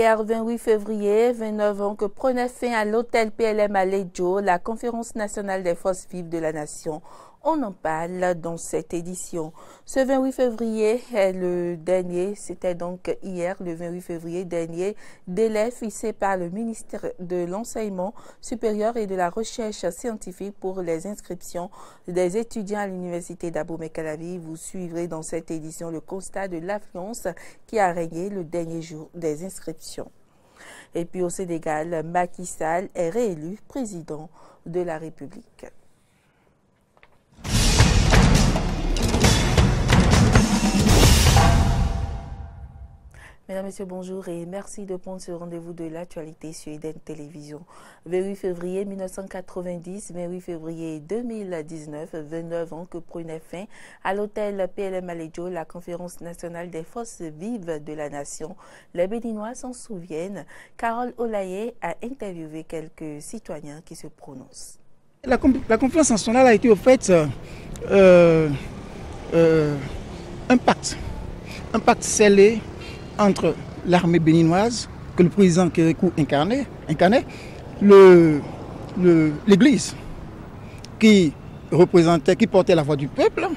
Hier, 28 février, 29 ans que prenait fin à l'hôtel PLM à Ledjo, la Conférence nationale des forces vives de la nation. On en parle dans cette édition. Ce 28 février est le dernier, c'était donc hier, le 28 février dernier, délai fixé par le ministère de l'Enseignement supérieur et de la Recherche scientifique pour les inscriptions des étudiants à l'université d'Abomey-Calavi. Vous suivrez dans cette édition le constat de l'affluence qui a régné le dernier jour des inscriptions. Et puis au Sénégal, Macky Sall est réélu président de la République. Mesdames, Messieurs, bonjour et merci de prendre ce rendez-vous de l'actualité sur Eden Télévision. 28 février 1990, 28 février 2019, 29 ans que prenait fin à l'hôtel PLM à Ledjo, la Conférence nationale des forces vives de la nation. Les Béninois s'en souviennent. Carole Olaye a interviewé quelques citoyens qui se prononcent. La conférence nationale a été au fait un pacte scellé entre l'armée béninoise, que le président Kérékou incarnait, l'église qui portait la voix du peuple,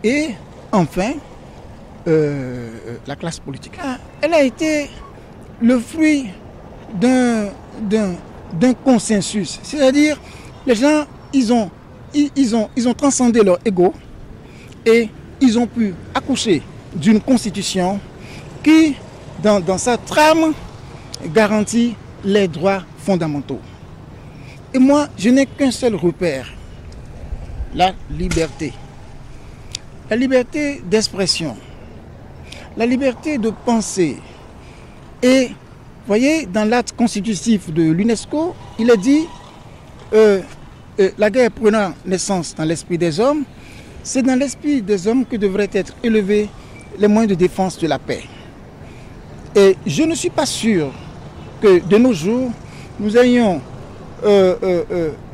et enfin la classe politique. Elle a été le fruit d'un consensus, c'est-à-dire les gens ils ont transcendé leur ego et ils ont pu accoucher d'une constitution qui, dans sa trame, garantit les droits fondamentaux. Et moi, je n'ai qu'un seul repère, la liberté. La liberté d'expression, la liberté de penser. Et, vous voyez, dans l'acte constitutif de l'UNESCO, il est dit la guerre prenant naissance dans l'esprit des hommes, c'est dans l'esprit des hommes que devraient être élevés les moyens de défense de la paix. Et je ne suis pas sûr que de nos jours, nous ayons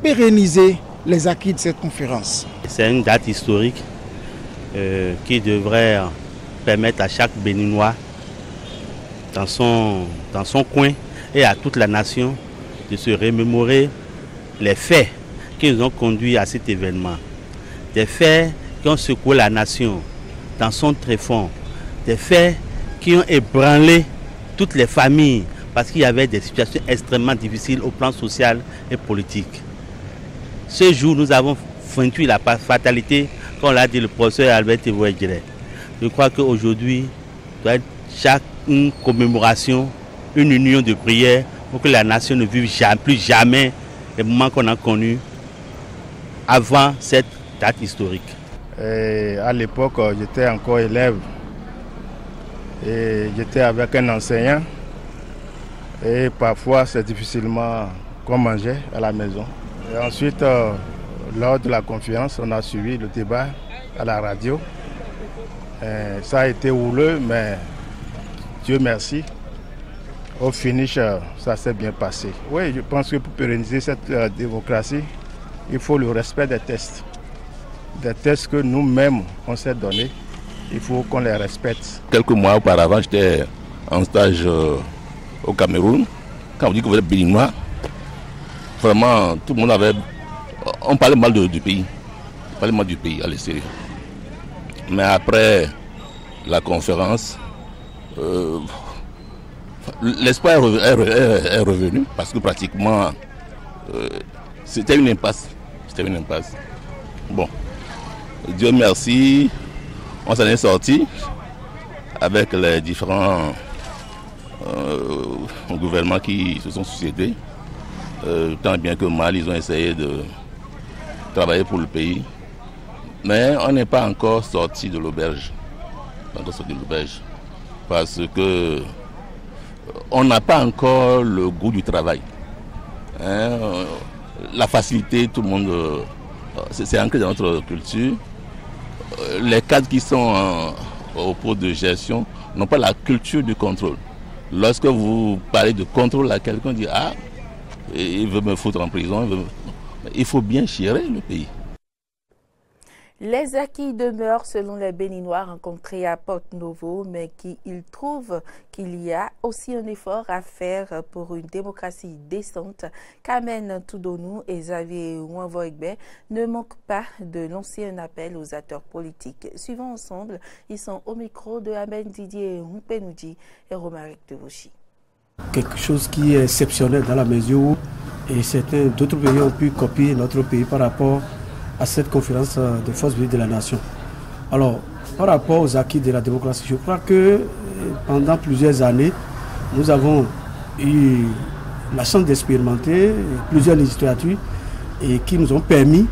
pérennisé les acquis de cette conférence. C'est une date historique qui devrait permettre à chaque Béninois dans son coin et à toute la nation de se remémorer les faits qui nous ont conduits à cet événement. Des faits qui ont secoué la nation dans son tréfonds, des faits qui ont ébranlé toutes les familles parce qu'il y avait des situations extrêmement difficiles au plan social et politique. Ce jour, nous avons vaincu la fatalité, comme l'a dit le professeur Albert Thévoïdjere. Je crois qu'aujourd'hui, doit être chaque commémoration, une union de prière pour que la nation ne vive plus jamais les moments qu'on a connus avant cette date historique. Et à l'époque, j'étais encore élève. Et j'étais avec un enseignant et parfois c'est difficilement qu'on mangeait à la maison. Et ensuite, lors de la conférence, on a suivi le débat à la radio. Et ça a été houleux, mais Dieu merci. Au finish, ça s'est bien passé. Oui, je pense que pour pérenniser cette démocratie, il faut le respect des tests. Des tests que nous-mêmes, on s'est donnés. Il faut qu'on les respecte. Quelques mois auparavant, j'étais en stage au Cameroun. Quand on dit que vous êtes béninois, vraiment, tout le monde on parlait mal du pays. On parlait mal du pays à l'extérieur. Mais après la conférence, l'espoir est revenu parce que pratiquement, c'était une impasse. Bon, Dieu merci. On s'en est sorti avec les différents gouvernements qui se sont succédés. Tant bien que mal, ils ont essayé de travailler pour le pays. Mais on n'est pas encore sorti de l'auberge. Parce que on n'a pas encore le goût du travail. La facilité, tout le monde, c'est ancré dans notre culture. Les cadres qui sont au poste de gestion n'ont pas la culture du contrôle. Lorsque vous parlez de contrôle à quelqu'un, dit ah, il veut me foutre en prison. Il faut bien gérer le pays. Les acquis demeurent selon les Béninois rencontrés à Porto-Novo, mais ils trouvent qu'il y a aussi un effort à faire pour une démocratie décente. Kamen Toudonou et Xavier Ouanvoegbe ne manquent pas de lancer un appel aux acteurs politiques. Suivons ensemble, ils sont au micro de Amen Didier Mpenouji et Romaric Devouchi. Quelque chose qui est exceptionnel dans la mesure où d'autres pays ont pu copier notre pays par rapport à cette conférence des forces vives de la nation. Alors, par rapport aux acquis de la démocratie, je crois que pendant plusieurs années, nous avons eu la chance d'expérimenter plusieurs législatures et qui nous ont permis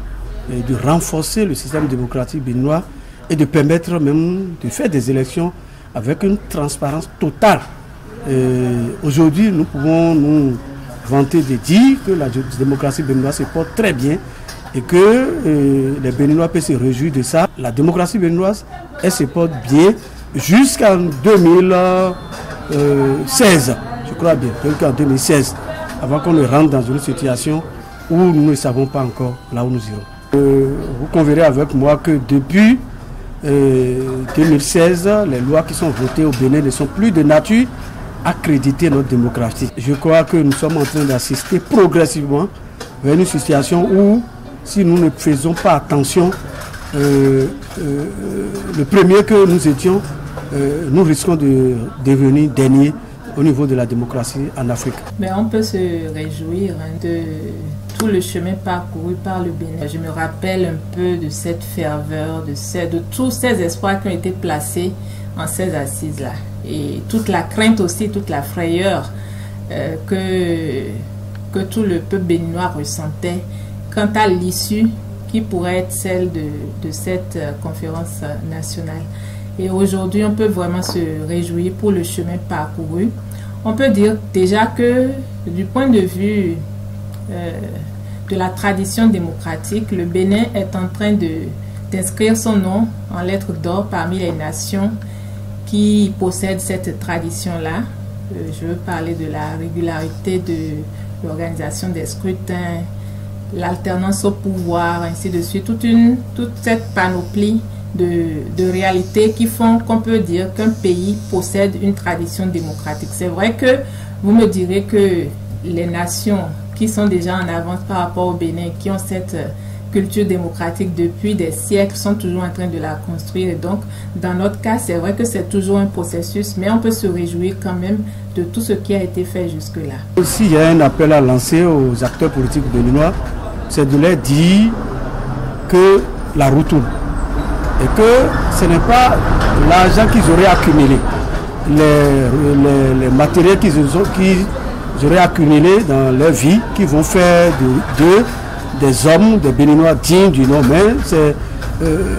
de renforcer le système démocratique béninois et de permettre même de faire des élections avec une transparence totale. Aujourd'hui, nous pouvons nous vanter de dire que la démocratie béninoise se porte très bien et que les Béninois peuvent se réjouir de ça. La démocratie béninoise, elle se porte bien jusqu'en 2016, je crois bien, jusqu'en 2016, avant qu'on ne rentre dans une situation où nous ne savons pas encore là où nous irons. Vous conviendrez avec moi que depuis 2016, les lois qui sont votées au Bénin ne sont plus de nature à créditer notre démocratie. Je crois que nous sommes en train d'assister progressivement vers une situation où, si nous ne faisons pas attention, le premier que nous étions, nous risquons de devenir dernier au niveau de la démocratie en Afrique. Mais on peut se réjouir de tout le chemin parcouru par le Bénin. Je me rappelle un peu de cette ferveur, de tous ces espoirs qui ont été placés en ces assises-là. Et toute la crainte aussi, toute la frayeur que tout le peuple béninois ressentait quant à l'issue qui pourrait être celle de cette conférence nationale. Et aujourd'hui, on peut vraiment se réjouir pour le chemin parcouru. On peut dire déjà que du point de vue de la tradition démocratique, le Bénin est en train d'inscrire son nom en lettres d'or parmi les nations qui possèdent cette tradition-là. Je veux parler de la régularité de l'organisation des scrutins, l'alternance au pouvoir, ainsi de suite, toute cette panoplie de réalités qui font qu'on peut dire qu'un pays possède une tradition démocratique. C'est vrai que vous me direz que les nations qui sont déjà en avance par rapport au Bénin, qui ont cette culture démocratique depuis des siècles, sont toujours en train de la construire. Et donc, dans notre cas, c'est vrai que c'est toujours un processus, mais on peut se réjouir quand même de tout ce qui a été fait jusque-là. S'il y a un appel à lancer aux acteurs politiques béninois, c'est de leur dire que la roue tourne et que ce n'est pas l'argent qu'ils auraient accumulé, les matériels qu'ils auraient accumulés dans leur vie qui vont faire d'eux des hommes, des Béninois dignes du nom, mais c'est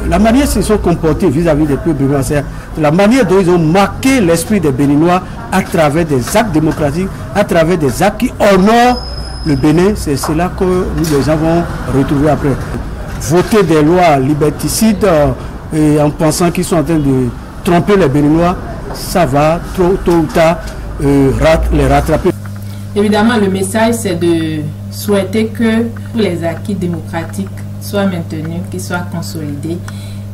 la manière dont ils se sont comportés vis-à-vis des peuples béninois, c'est la manière dont ils ont marqué l'esprit des Béninois à travers des actes démocratiques, à travers des actes qui honorent le Bénin. C'est cela que nous, les gens, vont retrouver après. Voter des lois liberticides et en pensant qu'ils sont en train de tromper les Béninois, ça va tôt ou tard les rattraper. Évidemment, le message, c'est de souhaiter que tous les acquis démocratiques soient maintenus, qu'ils soient consolidés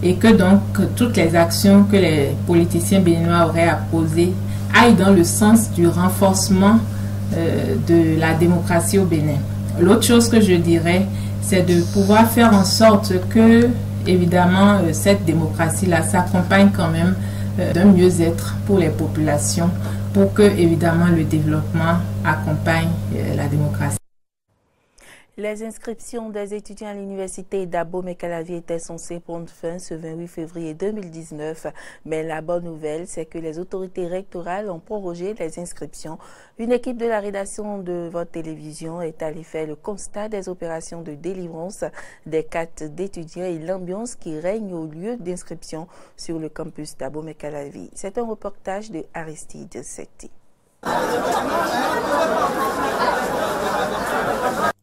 et que donc toutes les actions que les politiciens béninois auraient à poser aillent dans le sens du renforcement de la démocratie au Bénin. L'autre chose que je dirais, c'est de pouvoir faire en sorte que, évidemment, cette démocratie-là s'accompagne quand même d'un mieux-être pour les populations, pour que, évidemment, le développement accompagne la démocratie. Les inscriptions des étudiants à l'université d'Abomey-Calavi étaient censées prendre fin ce 28 février 2019, mais la bonne nouvelle, c'est que les autorités rectorales ont prorogé les inscriptions. Une équipe de la rédaction de votre télévision est allée faire le constat des opérations de délivrance des cartes d'étudiants et l'ambiance qui règne au lieu d'inscription sur le campus d'Abomey-Calavi. C'est un reportage de Aristide Setti.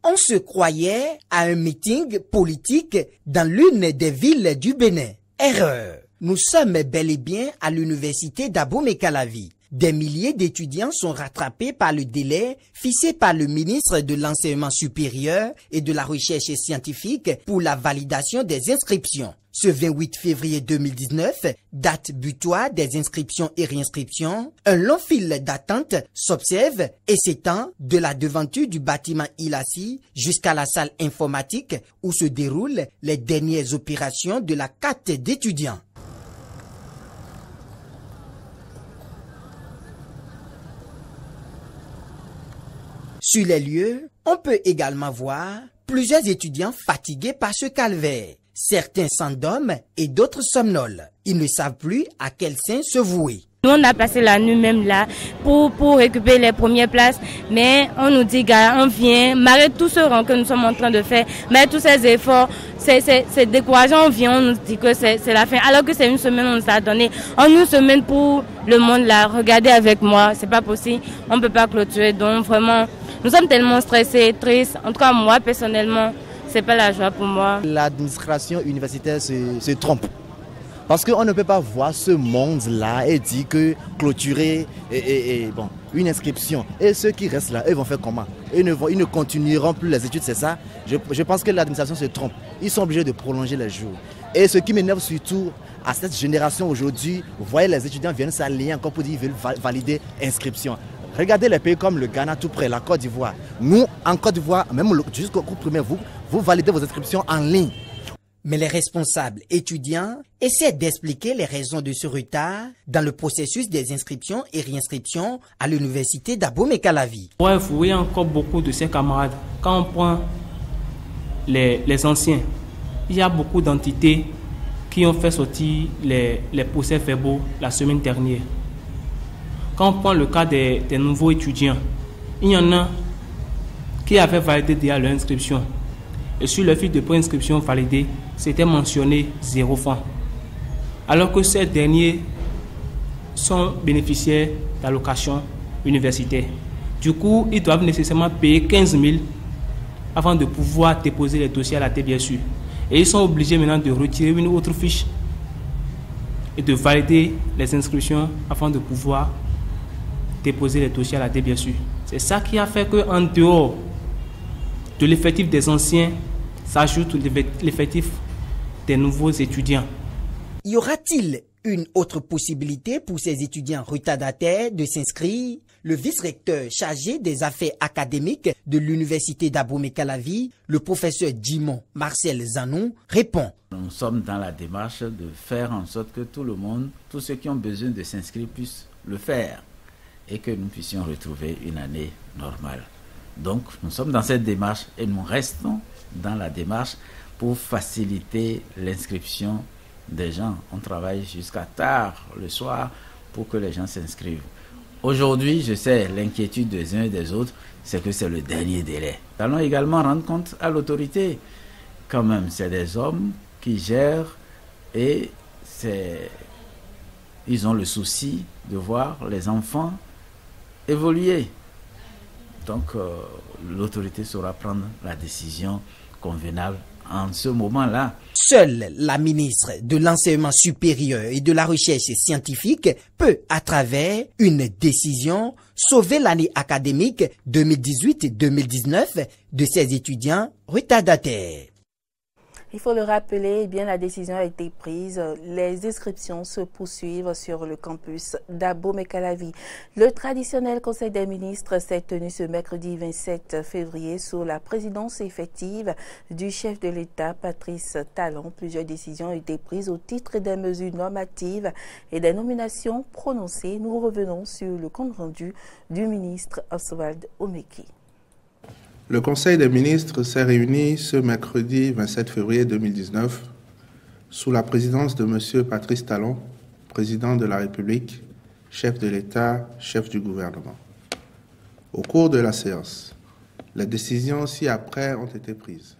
On se croyait à un meeting politique dans l'une des villes du Bénin. Erreur. Nous sommes bel et bien à l'université d'Abomey-Calavi. Des milliers d'étudiants sont rattrapés par le délai fixé par le ministre de l'Enseignement supérieur et de la Recherche scientifique pour la validation des inscriptions. Ce 28 février 2019, date butoir des inscriptions et réinscriptions, un long fil d'attente s'observe et s'étend de la devanture du bâtiment Ilassi jusqu'à la salle informatique où se déroulent les dernières opérations de la carte d'étudiants. Sur les lieux, on peut également voir plusieurs étudiants fatigués par ce calvaire. Certains s'endorment et d'autres somnolent. Ils ne savent plus à quel saint se vouer. Nous, on a passé la nuit même là pour récupérer les premières places. Mais on nous dit, gars, on vient, malgré tout ce rang que nous sommes en train de faire, mais tous ces efforts, c'est décourageant. On vient, on nous dit que c'est la fin. Alors que c'est une semaine, on nous a donné. En une semaine pour le monde là, regardez avec moi, c'est pas possible. On ne peut pas clôturer. Donc vraiment, nous sommes tellement stressés, tristes. En tout cas, moi, personnellement, c'est pas la joie pour moi. L'administration universitaire se trompe. Parce qu'on ne peut pas voir ce monde-là et dire que clôturer bon, une inscription. Et ceux qui restent là, eux vont faire comment? Ils ne continueront plus les études, c'est ça? Je pense que l'administration se trompe. Ils sont obligés de prolonger les jours. Et ce qui m'énerve surtout à cette génération aujourd'hui, vous voyez les étudiants viennent s'allier encore pour dire qu'ils veulent valider inscription. Regardez les pays comme le Ghana tout près, la Côte d'Ivoire. Nous, en Côte d'Ivoire, même jusqu'au cours primaire, vous validez vos inscriptions en ligne. Mais les responsables étudiants essaient d'expliquer les raisons de ce retard dans le processus des inscriptions et réinscriptions à l'université d'Abomey-Calavi. Ouais, vous voyez encore beaucoup de ces camarades. Quand on prend les anciens, il y a beaucoup d'entités qui ont fait sortir les procès-verbaux la semaine dernière. Quand on prend le cas des nouveaux étudiants, il y en a qui avaient validé déjà leur inscription. Et sur le fil de préinscription validé, c'était mentionné 0 francs. Alors que ces derniers sont bénéficiaires d'allocations universitaires. Du coup, ils doivent nécessairement payer 15 000 avant de pouvoir déposer les dossiers à la tête, bien sûr. Et ils sont obligés maintenant de retirer une autre fiche et de valider les inscriptions avant de pouvoir déposer les dossiers à la tête, bien sûr. C'est ça qui a fait qu'en dehors de l'effectif des anciens, s'ajoute l'effectif des nouveaux étudiants. Y aura-t-il une autre possibilité pour ces étudiants retardataires de s'inscrire? Le vice-recteur chargé des affaires académiques de l'université d'Abomey-Calavi, le professeur Jimon Marcel Zanou, répond. Nous sommes dans la démarche de faire en sorte que tout le monde, tous ceux qui ont besoin de s'inscrire puissent le faire et que nous puissions retrouver une année normale. Donc nous sommes dans cette démarche et nous restons dans la démarche pour faciliter l'inscription des gens. On travaille jusqu'à tard le soir pour que les gens s'inscrivent. Aujourd'hui, je sais, l'inquiétude des uns et des autres, c'est que c'est le dernier délai. Nous allons également rendre compte à l'autorité. Quand même, c'est des hommes qui gèrent et ils ont le souci de voir les enfants évoluer. Donc, l'autorité saura prendre la décision convenable en ce moment-là. Seule la ministre de l'Enseignement supérieur et de la Recherche scientifique peut, à travers une décision, sauver l'année académique 2018-2019 de ses étudiants retardataires. Il faut le rappeler, eh bien, la décision a été prise. Les inscriptions se poursuivent sur le campus d'Abomey-Calavi. Le traditionnel Conseil des ministres s'est tenu ce mercredi 27 février sous la présidence effective du chef de l'État, Patrice Talon. Plusieurs décisions ont été prises au titre des mesures normatives et des nominations prononcées. Nous revenons sur le compte rendu du ministre Oswald Omeki. Le Conseil des ministres s'est réuni ce mercredi 27 février 2019 sous la présidence de M. Patrice Talon, président de la République, chef de l'État, chef du gouvernement. Au cours de la séance, les décisions ci-après ont été prises.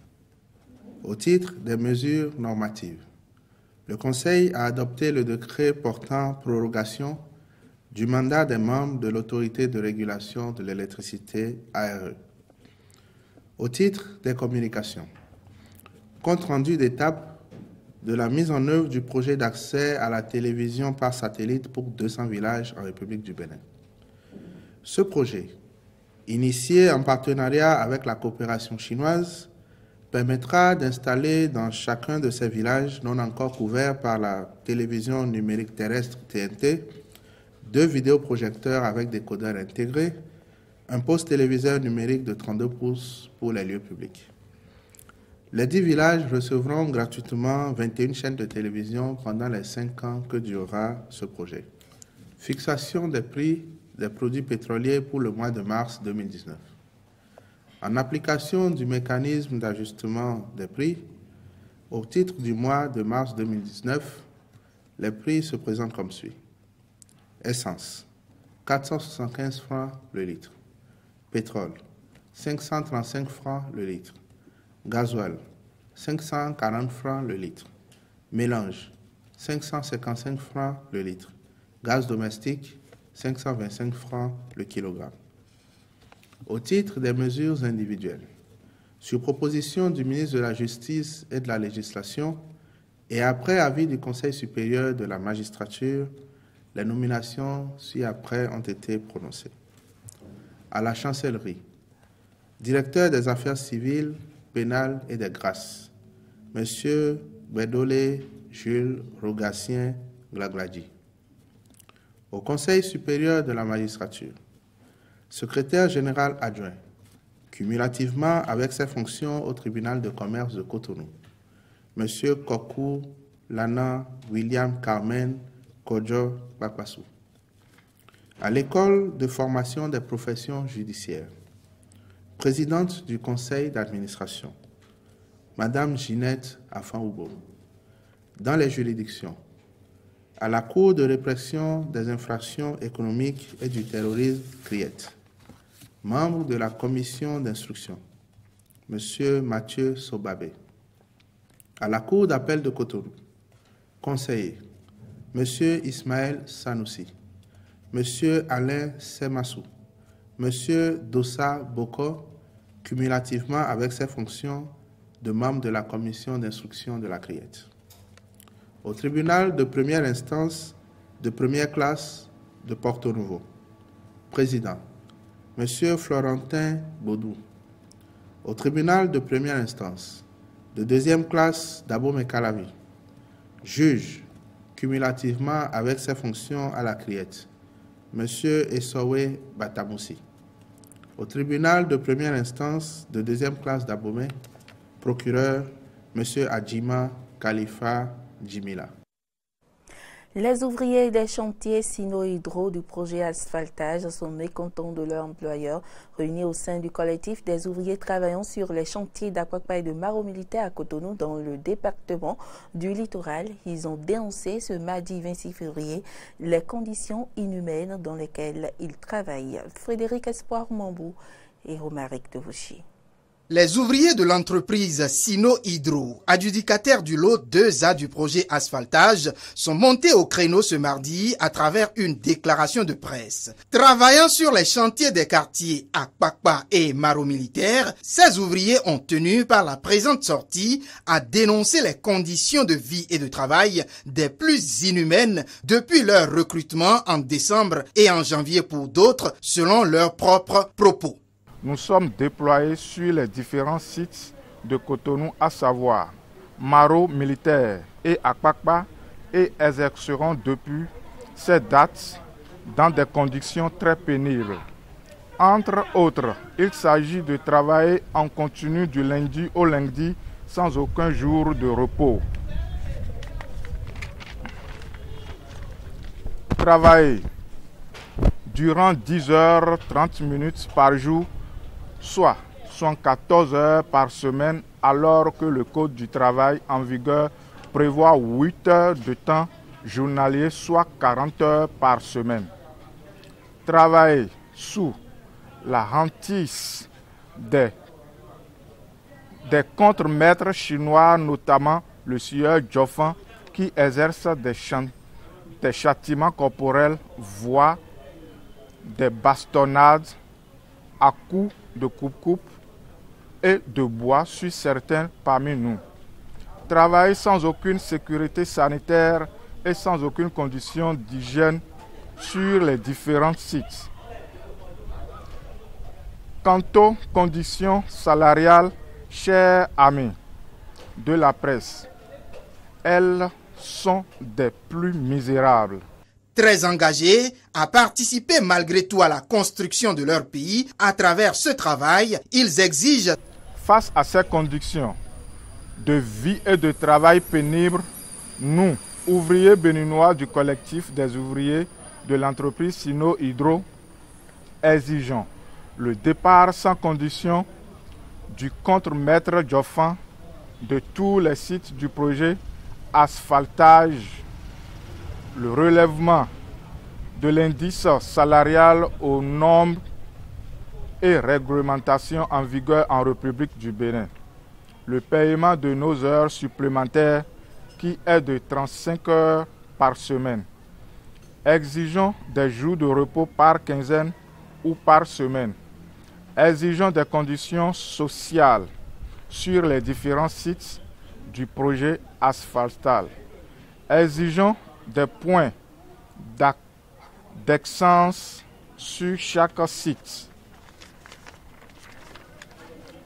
Au titre des mesures normatives, le Conseil a adopté le décret portant prorogation du mandat des membres de l'autorité de régulation de l'électricité ARE. Au titre des communications, compte rendu d'étape de la mise en œuvre du projet d'accès à la télévision par satellite pour 200 villages en République du Bénin. Ce projet, initié en partenariat avec la coopération chinoise, permettra d'installer dans chacun de ces villages non encore couverts par la télévision numérique terrestre TNT 2 vidéoprojecteurs avec décodeur intégré, un poste téléviseur numérique de 32 pouces pour les lieux publics. Les 10 villages recevront gratuitement 21 chaînes de télévision pendant les 5 ans que durera ce projet. Fixation des prix des produits pétroliers pour le mois de mars 2019. En application du mécanisme d'ajustement des prix, au titre du mois de mars 2019, les prix se présentent comme suit. Essence, 475 francs le litre. Pétrole, 535 francs le litre. Gasoil, 540 francs le litre. Mélange, 555 francs le litre. Gaz domestique, 525 francs le kilogramme. Au titre des mesures individuelles, sur proposition du ministre de la Justice et de la Législation et après avis du Conseil supérieur de la magistrature, les nominations ci-après ont été prononcées. À la chancellerie, directeur des affaires civiles, pénales et des grâces, M. Bedolé Jules Rogatien Glagladi. Au Conseil supérieur de la magistrature, secrétaire général adjoint, cumulativement avec ses fonctions au tribunal de commerce de Cotonou, M. Kokou Lana William Carmen Kodjo Bakpassou. À l'école de formation des professions judiciaires, présidente du conseil d'administration, Madame Ginette Afan-Oubo. Dans les juridictions, à la Cour de répression des infractions économiques et du terrorisme, CRIET, membre de la commission d'instruction, M. Mathieu Sobabé. À la Cour d'appel de Cotonou, conseiller, M. Ismaël Sanoussi, M. Alain Semassou, M. Dossa Boko, cumulativement avec ses fonctions de membre de la commission d'instruction de la CRIET. Au tribunal de première instance de première classe de Porto Novo, président, M. Florentin Baudou. Au tribunal de première instance de deuxième classe d'Abomey-Calavi, juge, cumulativement avec ses fonctions à la CRIET, M. Essowe Batamoussi. Au tribunal de première instance de deuxième classe d'Abomey, procureur, M. Adjima Khalifa Djimila. Les ouvriers des chantiers sino-hydro du projet asphaltage sont mécontents de leur employeur. Réunis au sein du collectif des ouvriers travaillant sur les chantiers d'Akwakpa et de Maro Militaire à Cotonou dans le département du littoral, ils ont dénoncé ce mardi 26 février les conditions inhumaines dans lesquelles ils travaillent. Frédéric Espoir Mambou et Romaric Devouchi. Les ouvriers de l'entreprise Sino Hydro, adjudicataire du lot 2A du projet asphaltage, sont montés au créneau ce mardi à travers une déclaration de presse. Travaillant sur les chantiers des quartiers Akpakpa et Maro Militaire, ces ouvriers ont tenu par la présente sortie à dénoncer les conditions de vie et de travail des plus inhumaines depuis leur recrutement en décembre et en janvier pour d'autres, selon leurs propres propos. Nous sommes déployés sur les différents sites de Cotonou, à savoir Maro Militaire et Akpakpa, et exercerons depuis cette date dans des conditions très pénibles. Entre autres, il s'agit de travailler en continu du lundi au lundi sans aucun jour de repos. Travailler durant 10 heures 30 minutes par jour, soit 14 heures par semaine, alors que le Code du travail en vigueur prévoit 8 heures de temps journalier, soit 40 heures par semaine. Travailler sous la hantise des contremaîtres chinois, notamment le sieur Joffan, qui exerce des châtiments corporels, voire des bastonnades à coups de coupe-coupe et de bois sur certains parmi nous. Travailler sans aucune sécurité sanitaire et sans aucune condition d'hygiène sur les différents sites. Quant aux conditions salariales, Chers amis de la presse, elles sont des plus misérables. Très engagés à participer malgré tout à la construction de leur pays, à travers ce travail, ils exigent. Face à ces conditions de vie et de travail pénibles, nous, ouvriers béninois du collectif des ouvriers de l'entreprise Sino Hydro, exigeons le départ sans condition du contre-maître Diofan de tous les sites du projet asphaltage, le relèvement de l'indice salarial aux normes et réglementations en vigueur en République du Bénin, le paiement de nos heures supplémentaires qui est de 35 heures par semaine. Exigeons des jours de repos par quinzaine ou par semaine. Exigeons des conditions sociales sur les différents sites du projet asphaltal. Exigeons des points d'excellence sur chaque site.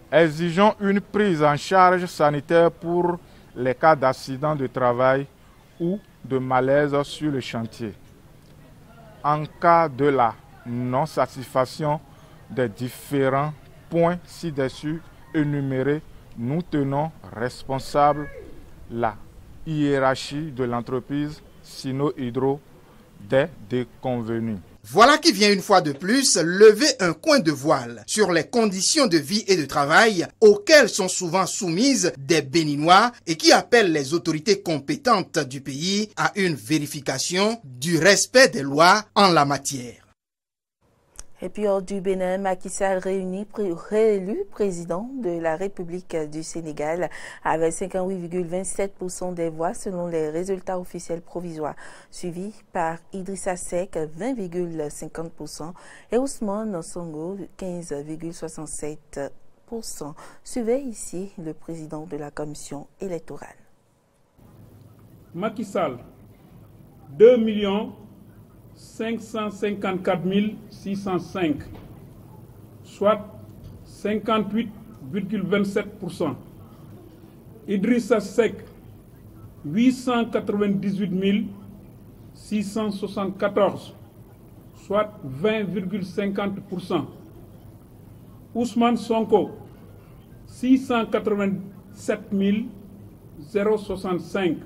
Exigeons une prise en charge sanitaire pour les cas d'accident de travail ou de malaise sur le chantier. En cas de la non-satisfaction des différents points ci-dessus énumérés, nous tenons responsable la hiérarchie de l'entreprise Sino Hydro des déconvenus. Voilà qui vient une fois de plus lever un coin de voile sur les conditions de vie et de travail auxquelles sont souvent soumises des Béninois et qui appellent les autorités compétentes du pays à une vérification du respect des lois en la matière. Et puis hors du Bénin, Macky Sall réélu président de la République du Sénégal avec 58,27% des voix selon les résultats officiels provisoires, suivi par Idrissa Seck 20,50% et Ousmane Sonko 15,67%. Suivez ici le président de la commission électorale. Macky Sall, 2 554 605, soit 58,27%. Idrissa Seck, 898 674, soit 20,50%. Ousmane Sonko, 687 065,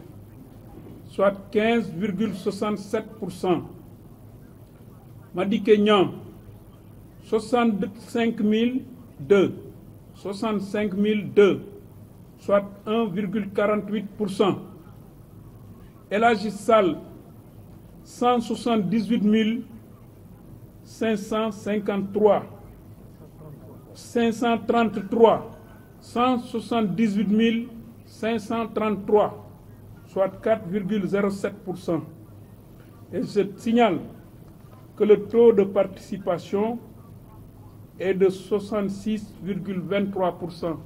soit 15,67%. Madické Niang, 65 002, soit 1,48%. El Hadji Sall, 178 533, 178 533, soit 4,07%. Et je signale que le taux de participation est de 66,23%.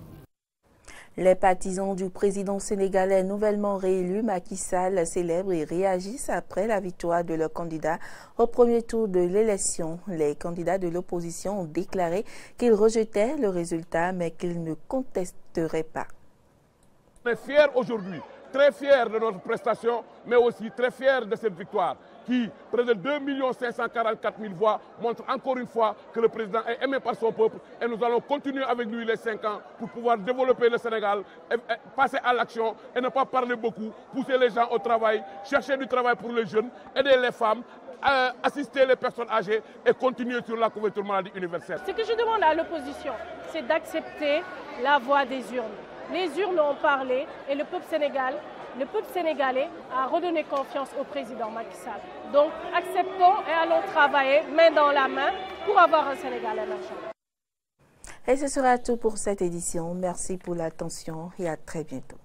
Les partisans du président sénégalais nouvellement réélu Macky Sall célèbrent et réagissent après la victoire de leur candidat au premier tour de l'élection. Les candidats de l'opposition ont déclaré qu'ils rejetaient le résultat mais qu'ils ne contesteraient pas. On est fiers aujourd'hui, très fiers de notre prestation, mais aussi très fiers de cette victoire qui, près de 2 544 000 voix, montre encore une fois que le président est aimé par son peuple et nous allons continuer avec lui les 5 ans pour pouvoir développer le Sénégal, passer à l'action et ne pas parler beaucoup, pousser les gens au travail, chercher du travail pour les jeunes, aider les femmes, assister les personnes âgées et continuer sur la couverture maladie universelle. Ce que je demande à l'opposition, c'est d'accepter la voix des urnes. Les urnes ont parlé et le peuple sénégalais a redonné confiance au président Macky Sall. Donc acceptons et allons travailler main dans la main pour avoir un Sénégal émergent. Et ce sera tout pour cette édition. Merci pour l'attention et à très bientôt.